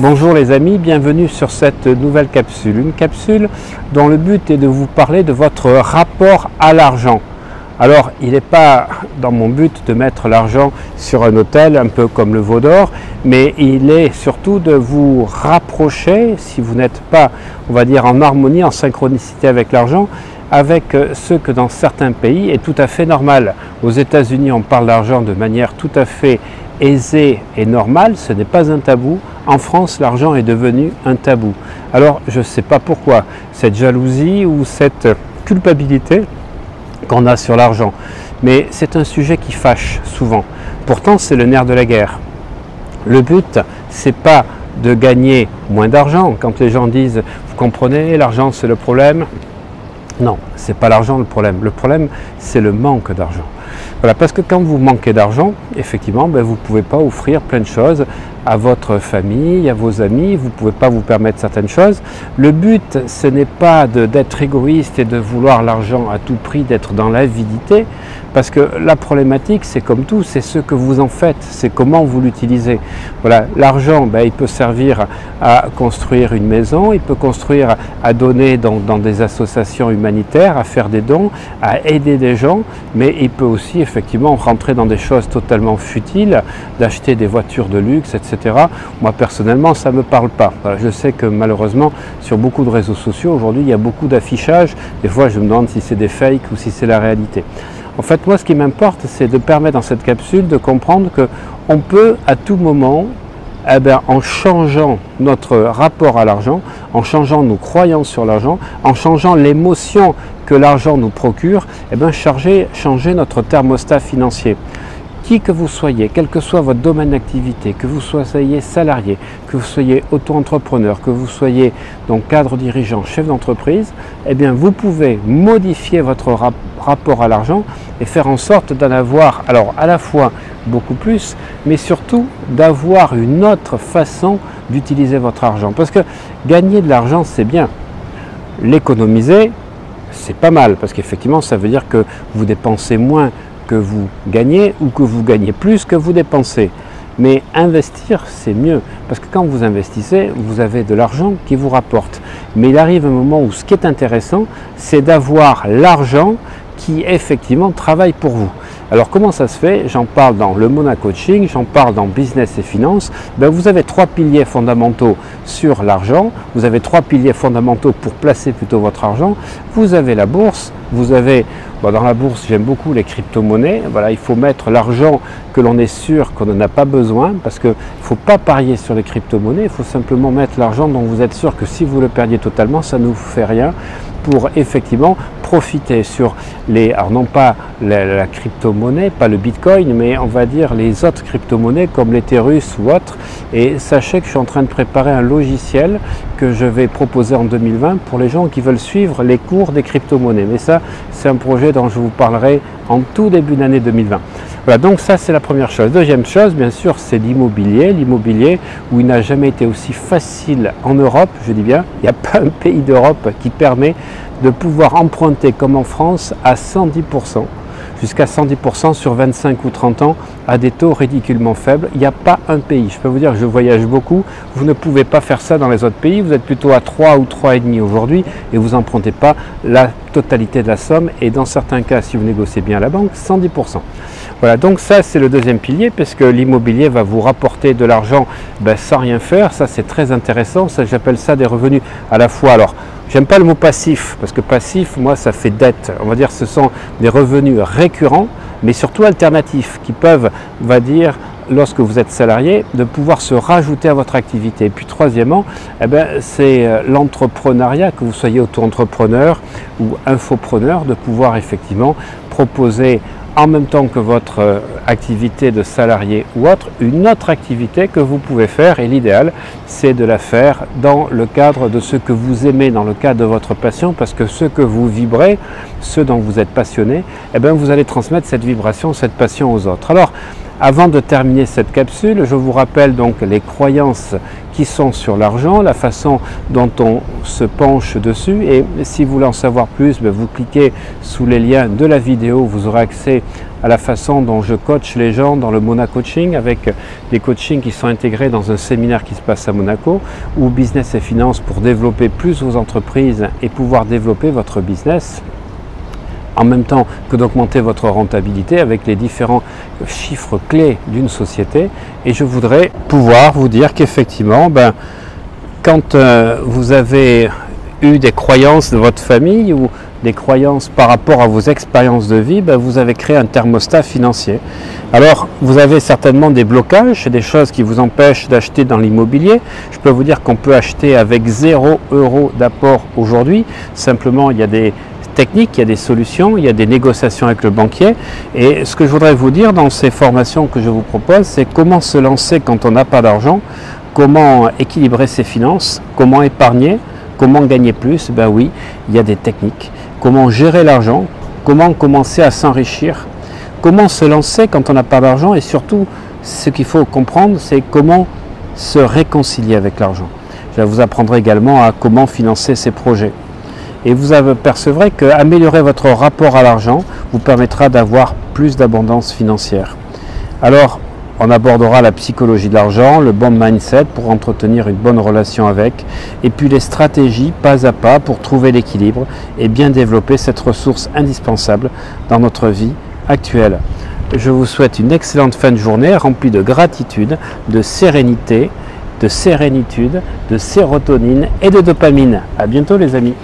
Bonjour les amis, bienvenue sur cette nouvelle capsule. Une capsule dont le but est de vous parler de votre rapport à l'argent. Alors, il n'est pas dans mon but de mettre l'argent sur un autel, un peu comme le veau d'or, mais il est surtout de vous rapprocher, si vous n'êtes pas, on va dire, en harmonie, en synchronicité avec l'argent, avec ce que dans certains pays est tout à fait normal. Aux États-Unis, on parle d'argent de manière tout à fait aisée et normale, ce n'est pas un tabou. En France, l'argent est devenu un tabou. Alors, je ne sais pas pourquoi, cette jalousie ou cette culpabilité qu'on a sur l'argent. Mais c'est un sujet qui fâche souvent. Pourtant, c'est le nerf de la guerre. Le but, c'est pas de gagner moins d'argent. Quand les gens disent, vous comprenez, l'argent c'est le problème. Non, c'est pas l'argent le problème. Le problème, c'est le manque d'argent. Voilà, parce que quand vous manquez d'argent, effectivement, vous ne pouvez pas offrir plein de choses à votre famille, à vos amis, vous ne pouvez pas vous permettre certaines choses. Le but, ce n'est pas d'être égoïste et de vouloir l'argent à tout prix, d'être dans l'avidité, parce que la problématique, c'est comme tout, c'est ce que vous en faites, c'est comment vous l'utilisez. Voilà, l'argent, il peut servir à construire une maison, il peut construire à donner dans des associations humanitaires, à faire des dons, à aider des gens, mais il peut aussi effectivement rentrer dans des choses totalement futiles, d'acheter des voitures de luxe, etc. Moi personnellement, ça ne me parle pas. Voilà, je sais que malheureusement, sur beaucoup de réseaux sociaux, aujourd'hui, il y a beaucoup d'affichage. Des fois, je me demande si c'est des fakes ou si c'est la réalité. En fait, moi, ce qui m'importe, c'est de permettre dans cette capsule de comprendre qu'on peut à tout moment, en changeant notre rapport à l'argent, en changeant nos croyances sur l'argent, en changeant l'émotion que l'argent nous procure, changer notre thermostat financier. Qui que vous soyez, quel que soit votre domaine d'activité, que vous soyez salarié, que vous soyez auto-entrepreneur, que vous soyez donc cadre dirigeant, chef d'entreprise, vous pouvez modifier votre rapport à l'argent et faire en sorte d'en avoir, alors à la fois beaucoup plus, mais surtout d'avoir une autre façon d'utiliser votre argent. Parce que gagner de l'argent, c'est bien. L'économiser, c'est pas mal, parce qu'effectivement, ça veut dire que vous dépensez moins que vous gagnez ou que vous gagnez plus que vous dépensez. Mais investir, c'est mieux, parce que quand vous investissez, vous avez de l'argent qui vous rapporte. Mais il arrive un moment où ce qui est intéressant, c'est d'avoir l'argent qui effectivement travaille pour vous. Alors comment ça se fait? J'en parle dans le Mona Coaching, j'en parle dans Business et Finances. Vous avez 3 piliers fondamentaux sur l'argent, vous avez 3 piliers fondamentaux pour placer plutôt votre argent. Vous avez la bourse, vous avez, dans la bourse j'aime beaucoup les crypto-monnaies. Voilà, il faut mettre l'argent que l'on est sûr qu'on n'en a pas besoin, parce qu'il ne faut pas parier sur les crypto-monnaies, il faut simplement mettre l'argent dont vous êtes sûr que si vous le perdiez totalement, ça ne vous fait rien, pour effectivement profiter sur alors non pas la crypto-monnaie, pas le bitcoin, mais on va dire les autres crypto-monnaies comme l'Ethereum ou autres. Et sachez que je suis en train de préparer un logiciel que je vais proposer en 2020 pour les gens qui veulent suivre les cours des crypto-monnaies. Mais ça, c'est un projet dont je vous parlerai en tout début d'année 2020. Voilà, donc ça c'est la première chose. Deuxième chose, bien sûr, c'est l'immobilier. L'immobilier où il n'a jamais été aussi facile en Europe, je dis bien, il n'y a pas un pays d'Europe qui permet de pouvoir emprunter comme en France à 110%, jusqu'à 110% sur 25 ou 30 ans à des taux ridiculement faibles. Il n'y a pas un pays. Je peux vous dire que je voyage beaucoup. Vous ne pouvez pas faire ça dans les autres pays. Vous êtes plutôt à 3 ou 3,5 aujourd'hui et vous n'empruntez pas la totalité de la somme. Et dans certains cas, si vous négociez bien à la banque, 110%. Voilà, donc ça c'est le deuxième pilier, parce que l'immobilier va vous rapporter de l'argent sans rien faire. Ça c'est très intéressant. Ça, j'appelle ça des revenus à la fois. Alors, j'aime pas le mot passif, parce que passif, moi, ça fait dette. On va dire que ce sont des revenus récurrents, mais surtout alternatifs, qui peuvent, on va dire, lorsque vous êtes salarié, de pouvoir se rajouter à votre activité. Et puis troisièmement, c'est l'entrepreneuriat, que vous soyez auto-entrepreneur ou infopreneur, de pouvoir effectivement proposer en même temps que votre activité de salarié ou autre, une autre activité que vous pouvez faire, et l'idéal c'est de la faire dans le cadre de ce que vous aimez, dans le cadre de votre passion, parce que ce que vous vibrez, ce dont vous êtes passionné, vous allez transmettre cette vibration, cette passion aux autres. Alors Avant de terminer cette capsule, je vous rappelle donc les croyances qui sont sur l'argent, la façon dont on se penche dessus, et si vous voulez en savoir plus, vous cliquez sous les liens de la vidéo, vous aurez accès à la façon dont je coach les gens dans le Mona Coaching, avec des coachings qui sont intégrés dans un séminaire qui se passe à Monaco, ou Business et Finance pour développer plus vos entreprises et pouvoir développer votre business en même temps que d'augmenter votre rentabilité avec les différents chiffres clés d'une société. Et je voudrais pouvoir vous dire qu'effectivement, quand vous avez eu des croyances de votre famille ou des croyances par rapport à vos expériences de vie, vous avez créé un thermostat financier. Alors, vous avez certainement des blocages, des choses qui vous empêchent d'acheter dans l'immobilier. Je peux vous dire qu'on peut acheter avec 0 € d'apport aujourd'hui. Simplement, il y a des techniques, il y a des solutions, il y a des négociations avec le banquier. Et ce que je voudrais vous dire dans ces formations que je vous propose, c'est comment se lancer quand on n'a pas d'argent, comment équilibrer ses finances, comment épargner, comment gagner plus. Oui, il y a des techniques. Comment gérer l'argent, comment commencer à s'enrichir, comment se lancer quand on n'a pas d'argent, et surtout, ce qu'il faut comprendre, c'est comment se réconcilier avec l'argent. Je vous apprendrai également à comment financer ses projets. Et vous apercevrez qu'améliorer votre rapport à l'argent vous permettra d'avoir plus d'abondance financière. Alors, on abordera la psychologie de l'argent, le bon mindset pour entretenir une bonne relation avec, et puis les stratégies pas à pas pour trouver l'équilibre et bien développer cette ressource indispensable dans notre vie actuelle. Je vous souhaite une excellente fin de journée remplie de gratitude, de sérénité, de sérénitude, de sérotonine et de dopamine. À bientôt les amis.